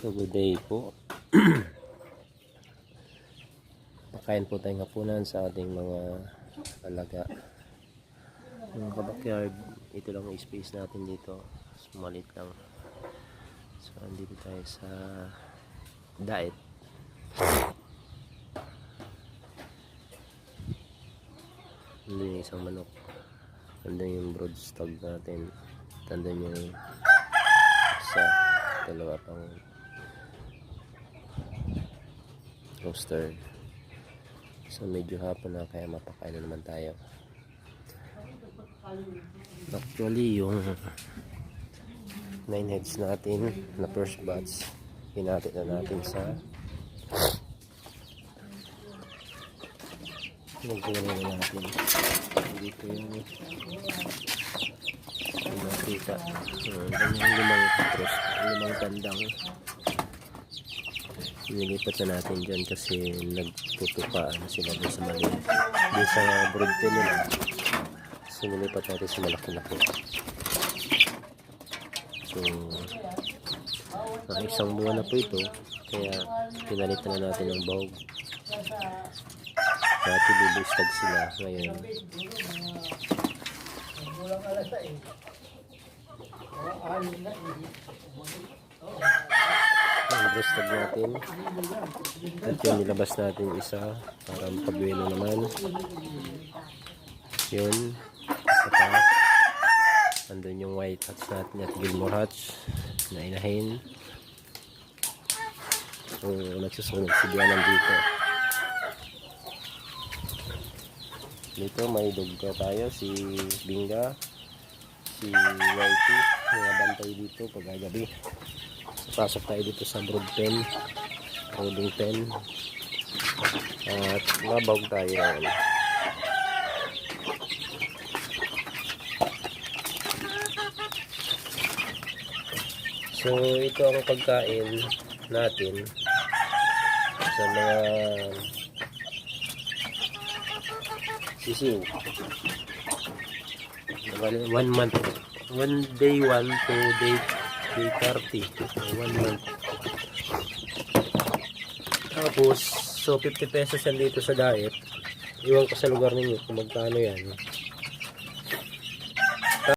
So good day po. Pakain po tayong hapunan sa ating mga alaga. Yung backyard, ito lang ang space natin dito. So, maliit lang. So andito tayo sa diet. Nandun yung isang manok. Nandun yung broodstag natin. Nandun yung isa, dalawa pang rooster. So medyo hapon na kaya mapakain na naman tayo. Actually yung 9 heads natin na first batch hinati na natin sa nagkunin na natin dito yung nakita limang tandang nilipat na natin dyan kasi nagtutupa sila doon sa mali doon sa broodpen nila. So nilipat natin sa malaki-laki. So isang buwan na po ito kaya pinalitan na natin ng bahog. Dati bubustag sila ngayon. Ang bustag natin at yun nilabas natin isa para pagwelo naman yun isa pa andun yung white hats natin at Gilmore hats na inahin. So nagsusunod si Diana dito may dugga tayo, si Binga, si Whitey mga bantay dito pagkagabi. Pasok tayo dito sa broodpen, holding pen, at mabawag tayo. So ito ang pagkain natin sa mga sisiw. 1 month, 1 day 1 to day 30, 1 month. Tapos so 50 pesos yan dito sa diet. Iwan ko sa lugar ninyo kung magkano yan.